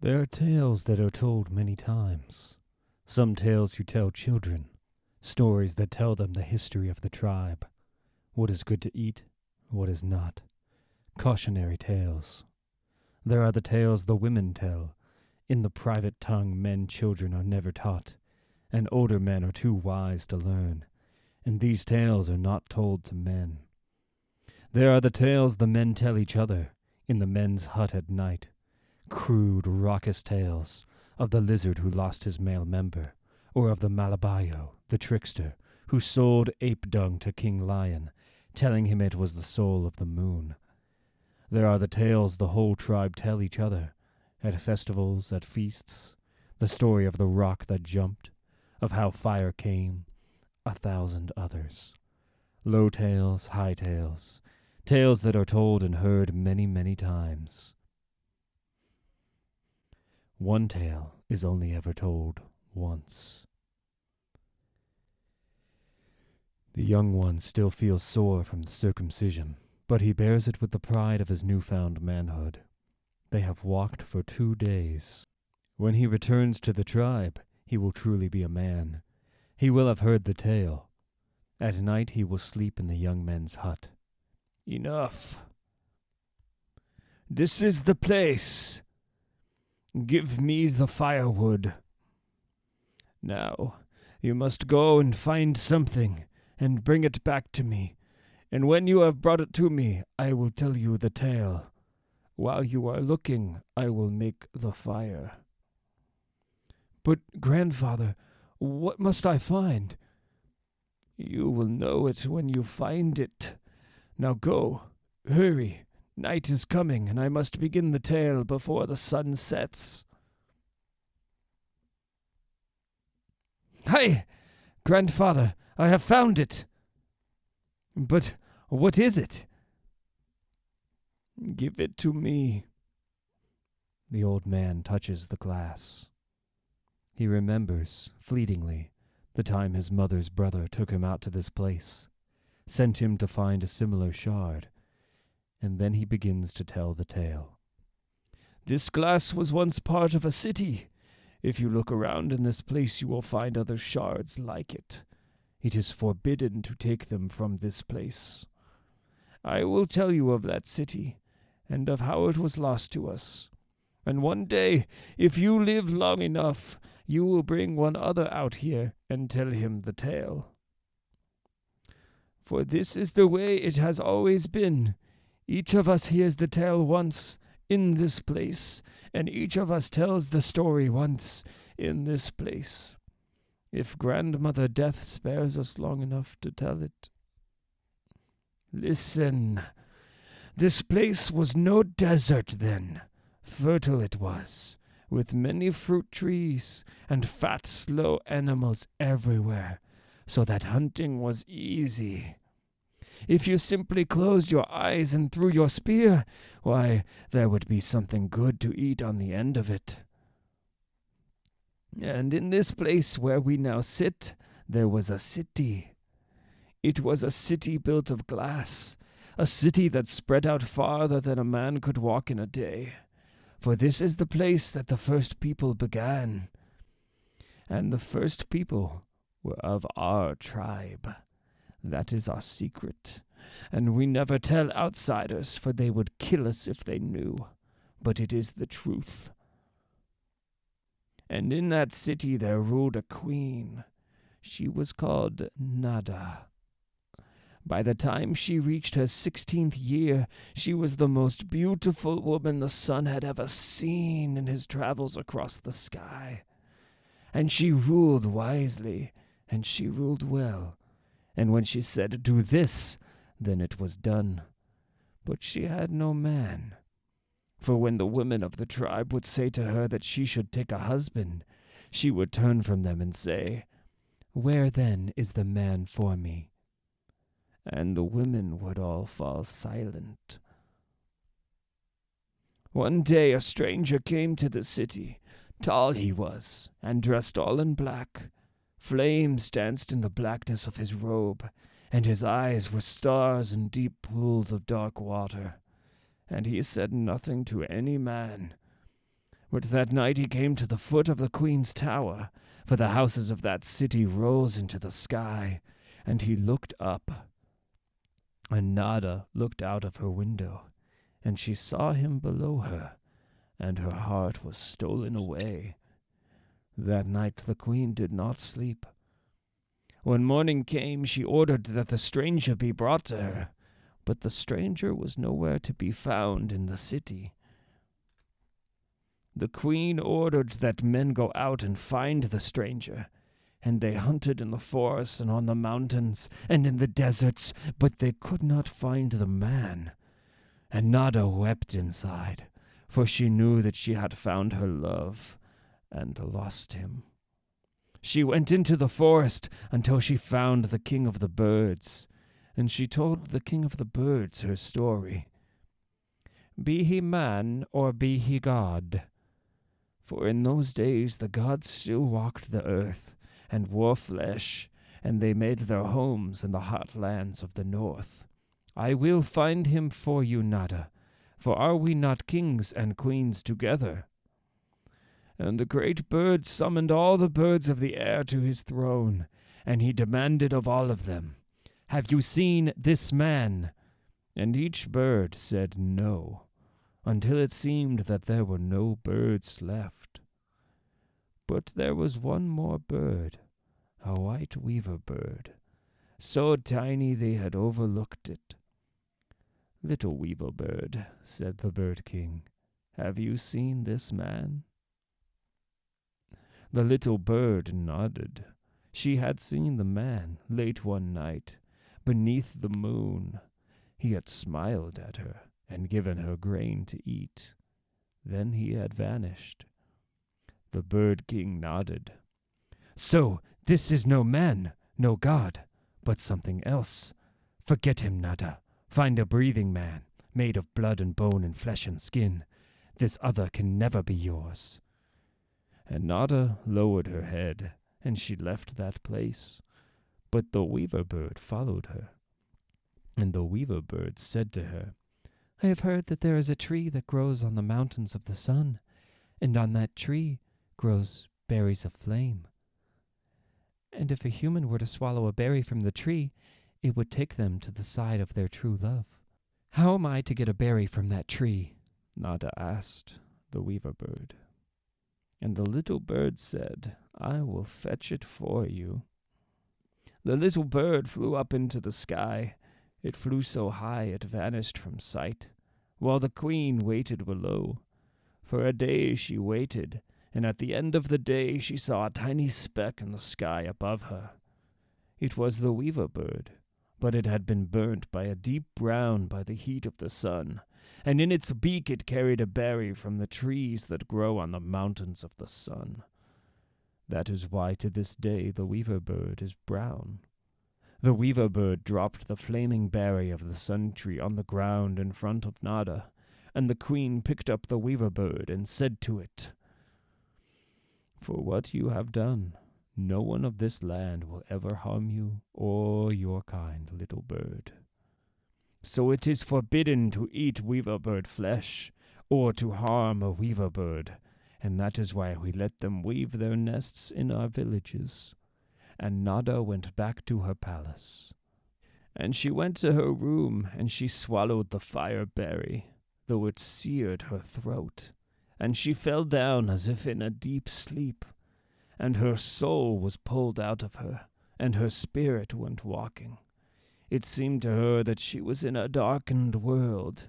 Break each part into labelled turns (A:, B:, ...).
A: There are tales that are told many times. Some tales you tell children, stories that tell them the history of the tribe, what is good to eat, what is not, cautionary tales. There are the tales the women tell. In the private tongue children are never taught, and older men are too wise to learn, and these tales are not told to men. There are the tales the men tell each other in the men's hut at night, crude, raucous tales of the lizard who lost his male member, or of the Malabayo, the trickster, who sold ape dung to King Lion, telling him it was the soul of the moon. There are the tales the whole tribe tell each other, at festivals, at feasts, the story of the rock that jumped, of how fire came, 1,000 others. Low tales, high tales, tales that are told and heard many, many times. One tale is only ever told once. The young one still feels sore from the circumcision, but he bears it with the pride of his newfound manhood. They have walked for 2 days. When he returns to the tribe, he will truly be a man. He will have heard the tale. At night he will sleep in the young men's hut. Enough. This is the place. Give me the firewood. Now, you must go and find something, and bring it back to me. And when you have brought it to me, I will tell you the tale. While you are looking, I will make the fire. But, grandfather, what must I find? You will know it when you find it. Now go, hurry. Night is coming, and I must begin the tale before the sun sets. Hi, grandfather, I have found it. But what is it? Give it to me. The old man touches the glass. He remembers, fleetingly, the time his mother's brother took him out to this place, sent him to find a similar shard, and then he begins to tell the tale. This glass was once part of a city. If you look around in this place, you will find other shards like it. It is forbidden to take them from this place. I will tell you of that city, and of how it was lost to us. And one day, if you live long enough, you will bring one other out here and tell him the tale. For this is the way it has always been. Each of us hears the tale once in this place, and each of us tells the story once in this place. If Grandmother Death spares us long enough to tell it. Listen. This place was no desert then. Fertile it was, with many fruit trees and fat, slow animals everywhere, so that hunting was easy. If you simply closed your eyes and threw your spear, why, there would be something good to eat on the end of it. And in this place where we now sit, there was a city. It was a city built of glass, a city that spread out farther than a man could walk in a day. For this is the place that the first people began. And the first people were of our tribe. That is our secret, and we never tell outsiders, for they would kill us if they knew. But it is the truth. And in that city there ruled a queen. She was called Nada. By the time she reached her 16th year, she was the most beautiful woman the sun had ever seen in his travels across the sky. And she ruled wisely, and she ruled well. And when she said, "Do this," then it was done. But she had no man. For when the women of the tribe would say to her that she should take a husband, she would turn from them and say, "Where then is the man for me?" And the women would all fall silent. One day a stranger came to the city. Tall he was, and dressed all in black. Flames danced in the blackness of his robe, and his eyes were stars in deep pools of dark water. And he said nothing to any man. But that night he came to the foot of the queen's tower, for the houses of that city rose into the sky, and he looked up. And Nada looked out of her window, and she saw him below her, and her heart was stolen away. That night the queen did not sleep. When morning came, she ordered that the stranger be brought to her, but the stranger was nowhere to be found in the city. The queen ordered that men go out and find the stranger, and they hunted in the forests and on the mountains and in the deserts, but they could not find the man. And Nada wept inside, for she knew that she had found her love and lost him. She went into the forest until she found the king of the birds, and she told the king of the birds her story. Be he man or be he god? For in those days the gods still walked the earth and wore flesh, and they made their homes in the hot lands of the north. I will find him for you, Nada, for are we not kings and queens together? And the great bird summoned all the birds of the air to his throne, and he demanded of all of them, Have you seen this man? And each bird said no, until it seemed that there were no birds left. But there was one more bird, a white weaver bird, so tiny they had overlooked it. Little weaver bird, said the bird king, have you seen this man? The little bird nodded. She had seen the man late one night, beneath the moon. He had smiled at her and given her grain to eat. Then he had vanished. The bird king nodded. So this is no man, no god, but something else. Forget him, Nada. Find a breathing man, made of blood and bone and flesh and skin. This other can never be yours. And Nada lowered her head, and she left that place. But the weaver bird followed her. And the weaver bird said to her, I have heard that there is a tree that grows on the mountains of the sun, and on that tree grows berries of flame. And if a human were to swallow a berry from the tree, it would take them to the side of their true love. How am I to get a berry from that tree? Nada asked the weaver bird. And the little bird said, I will fetch it for you. The little bird flew up into the sky. It flew so high it vanished from sight, while the queen waited below. For a day she waited, and at the end of the day she saw a tiny speck in the sky above her. It was the weaver bird, but it had been burnt by a deep brown by the heat of the sun, and in its beak it carried a berry from the trees that grow on the mountains of the sun. That is why to this day the weaver bird is brown. The weaver bird dropped the flaming berry of the sun tree on the ground in front of Nada, and the queen picked up the weaver bird and said to it, For what you have done, no one of this land will ever harm you or your kind, little bird. So it is forbidden to eat weaver bird flesh, or to harm a weaver bird, and that is why we let them weave their nests in our villages. And Nada went back to her palace. And she went to her room, and she swallowed the fire berry, though it seared her throat, and she fell down as if in a deep sleep, and her soul was pulled out of her, and her spirit went walking. It seemed to her that she was in a darkened world,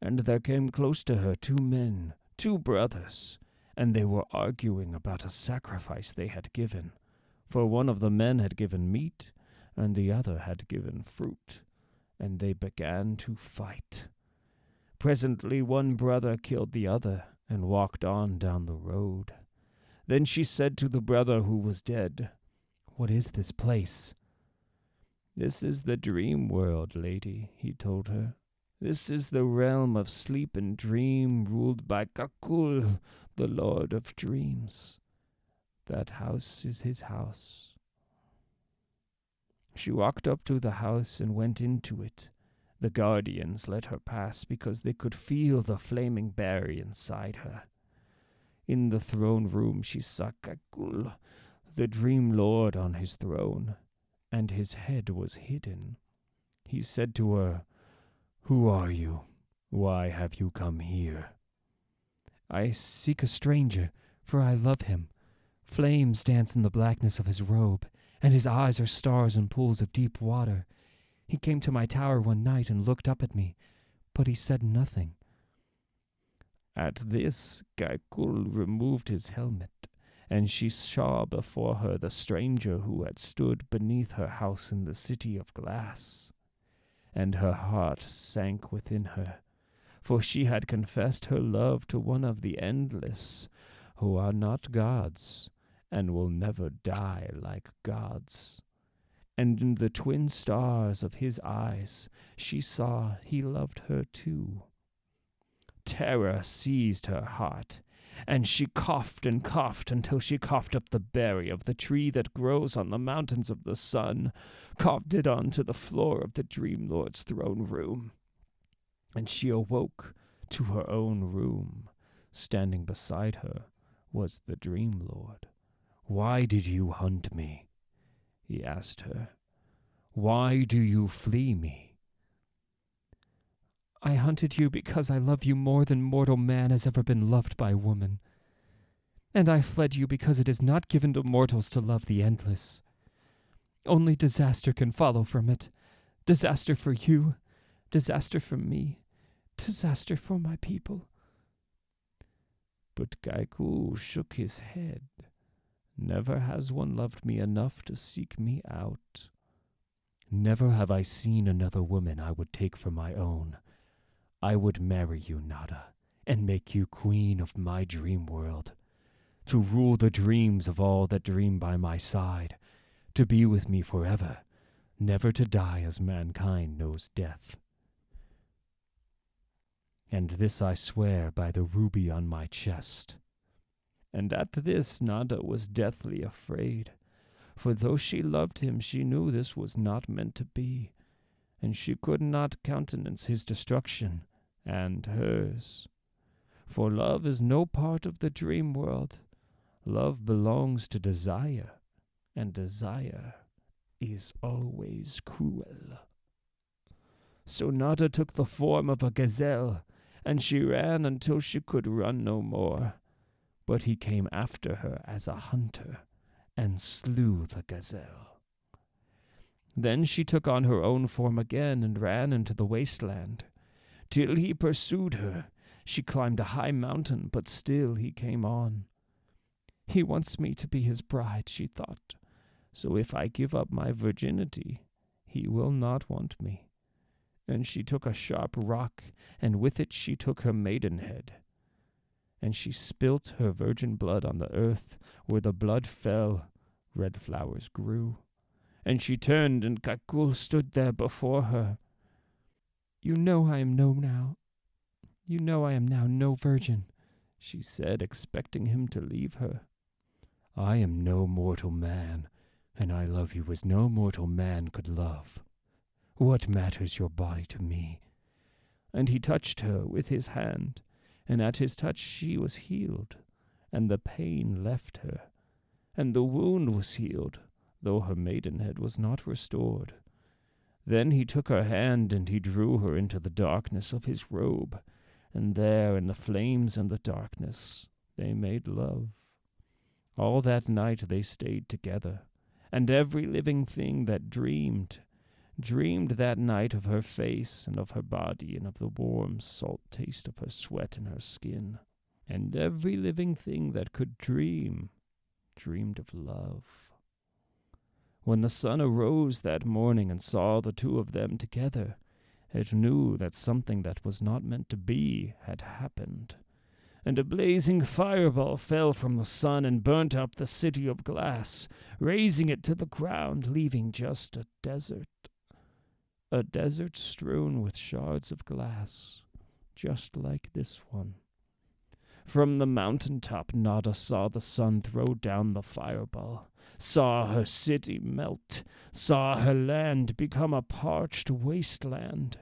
A: and there came close to her 2 men, 2 brothers, and they were arguing about a sacrifice they had given, for one of the men had given meat, and the other had given fruit, and they began to fight. Presently one brother killed the other, and walked on down the road. Then she said to the brother who was dead, What is this place? This is the dream world, lady, he told her. This is the realm of sleep and dream, ruled by Kakul, the lord of dreams. That house is his house. She walked up to the house and went into it. The guardians let her pass because they could feel the flaming berry inside her. In the throne room she saw Kaikul, the Dream Lord, on his throne, and his head was hidden. He said to her, "Who are you? Why have you come here?" "I seek a stranger, for I love him. Flames dance in the blackness of his robe, and his eyes are stars in pools of deep water. He came to my tower one night and looked up at me, but he said nothing." At this, Kaikul removed his helmet, and she saw before her the stranger who had stood beneath her house in the city of glass. And her heart sank within her, for she had confessed her love to one of the endless, who are not gods, and will never die like gods. And in the twin stars of his eyes she saw he loved her too. Terror seized her heart, and she coughed and coughed until she coughed up the berry of the tree that grows on the mountains of the sun, coughed it onto the floor of the Dream Lord's throne room. And she awoke to her own room. Standing beside her was the Dream Lord. "Why did you hunt me?" he asked her. "Why do you flee me?" "I hunted you because I love you more than mortal man has ever been loved by woman. And I fled you because it is not given to mortals to love the endless. Only disaster can follow from it. Disaster for you, disaster for me, disaster for my people." But Kaiku shook his head. "Never has one loved me enough to seek me out. Never have I seen another woman I would take for my own. I would marry you, Nada, and make you queen of my dream world, to rule the dreams of all that dream by my side, to be with me forever, never to die as mankind knows death. And this I swear by the ruby on my chest." And at this Nada was deathly afraid, for though she loved him, she knew this was not meant to be, and she could not countenance his destruction and hers. For love is no part of the dream world. Love belongs to desire, and desire is always cruel. So Nada took the form of a gazelle, and she ran until she could run no more. But he came after her as a hunter, and slew the gazelle. Then she took on her own form again and ran into the wasteland. Till he pursued her, she climbed a high mountain, but still he came on. "He wants me to be his bride," she thought, "so if I give up my virginity, he will not want me." And she took a sharp rock, and with it she took her maidenhead. And she spilt her virgin blood on the earth. Where the blood fell, red flowers grew. And she turned, and Kaikul stood there before her. You know I am now no virgin," she said, expecting him to leave her. "I am no mortal man, and I love you as no mortal man could love. What matters your body to me?" And he touched her with his hand, and at his touch she was healed, and the pain left her, and the wound was healed, though her maidenhead was not restored. Then he took her hand, and he drew her into the darkness of his robe, and there in the flames and the darkness they made love. All that night they stayed together, and every living thing that dreamed that night of her face and of her body and of the warm salt taste of her sweat and her skin. And every living thing that could dreamed of love. When the sun arose that morning and saw the two of them together, it knew that something that was not meant to be had happened. And a blazing fireball fell from the sun and burnt up the city of glass, razing it to the ground, leaving just a desert strewn with shards of glass, just like this one. From the mountaintop, Nada saw the sun throw down the fireball, saw her city melt, saw her land become a parched wasteland.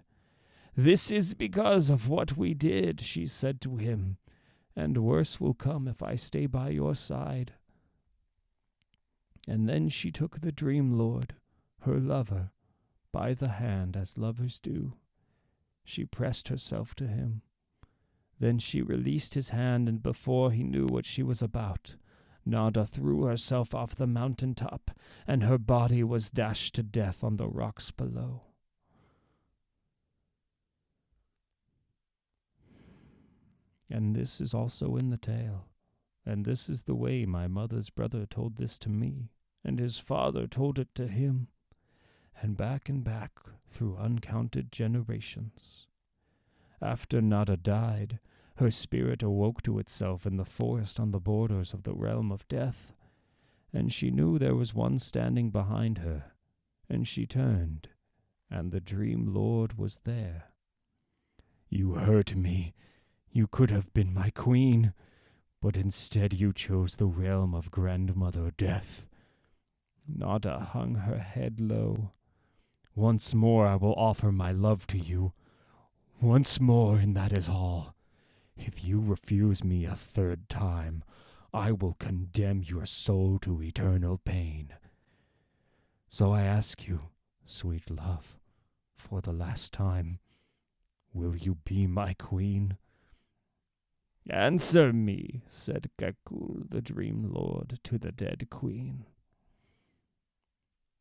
A: "This is because of what we did," she said to him, and worse will come if I stay by your side." And then she took the Dream Lord, her lover, by the hand as lovers do. She pressed herself to him. Then she released his hand, and before he knew what she was about, Nada threw herself off the mountain top, and her body was dashed to death on the rocks below. And this is also in the tale, and this is the way my mother's brother told this to me, and his father told it to him, and back through uncounted generations. After Nada died, her spirit awoke to itself in the forest on the borders of the realm of death, and she knew there was one standing behind her, and she turned, and the Dream Lord was there. "You hurt me. You could have been my queen, but instead you chose the realm of Grandmother Death." Nada hung her head low. "Once more I will offer my love to you. Once more, and that is all. If you refuse me a third time, I will condemn your soul to eternal pain. So I ask you, sweet love, for the last time, will you be my queen?" "Answer me," said Kakul, the Dream Lord, to the dead queen.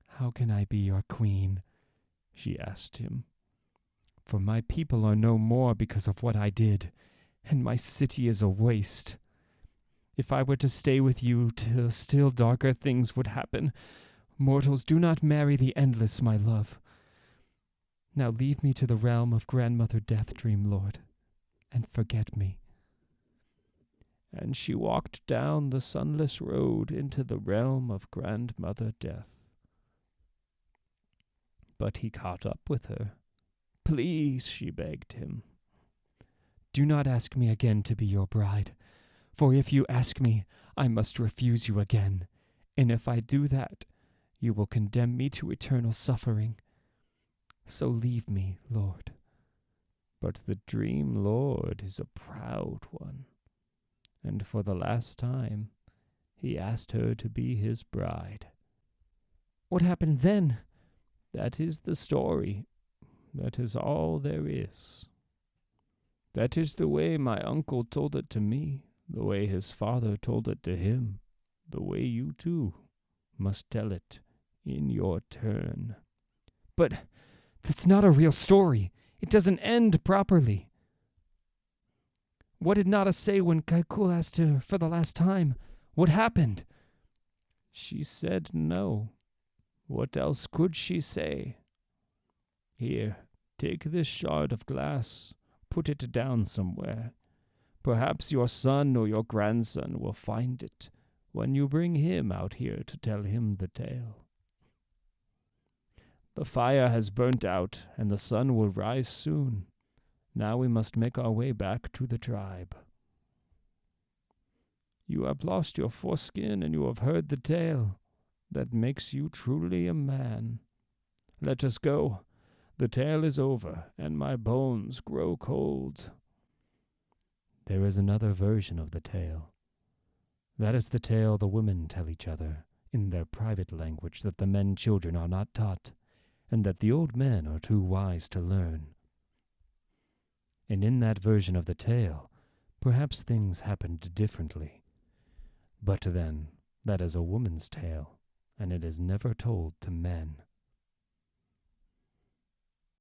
A: "How can I be your queen?" she asked him. "For my people are no more because of what I did, and my city is a waste. If I were to stay with you till still darker things would happen. Mortals, do not marry the endless, my love. Now leave me to the realm of Grandmother Death, Dream Lord, and forget me." And she walked down the sunless road into the realm of Grandmother Death. But he caught up with her. "Please," she begged him, "do not ask me again to be your bride, for if you ask me, I must refuse you again, and if I do that, you will condemn me to eternal suffering. So leave me, Lord." But the Dream Lord is a proud one, and for the last time he asked her to be his bride. What happened then? That is the story. That is all there is. That is the way my uncle told it to me, the way his father told it to him, the way you too must tell it in your turn. But that's not a real story. It doesn't end properly. What did Nada say when Kaikul asked her for the last time? What happened? She said no. What else could she say? Here, take this shard of glass. Put it down somewhere. Perhaps your son or your grandson will find it when you bring him out here to tell him the tale. The fire has burnt out, and the sun will rise soon. Now we must make our way back to the tribe. You have lost your foreskin, and you have heard the tale. That makes you truly a man. Let us go. The tale is over, and my bones grow cold. There is another version of the tale. That is the tale the women tell each other in their private language that the men children are not taught, and that the old men are too wise to learn. And in that version of the tale, perhaps things happened differently. But then, that is a woman's tale, and it is never told to men.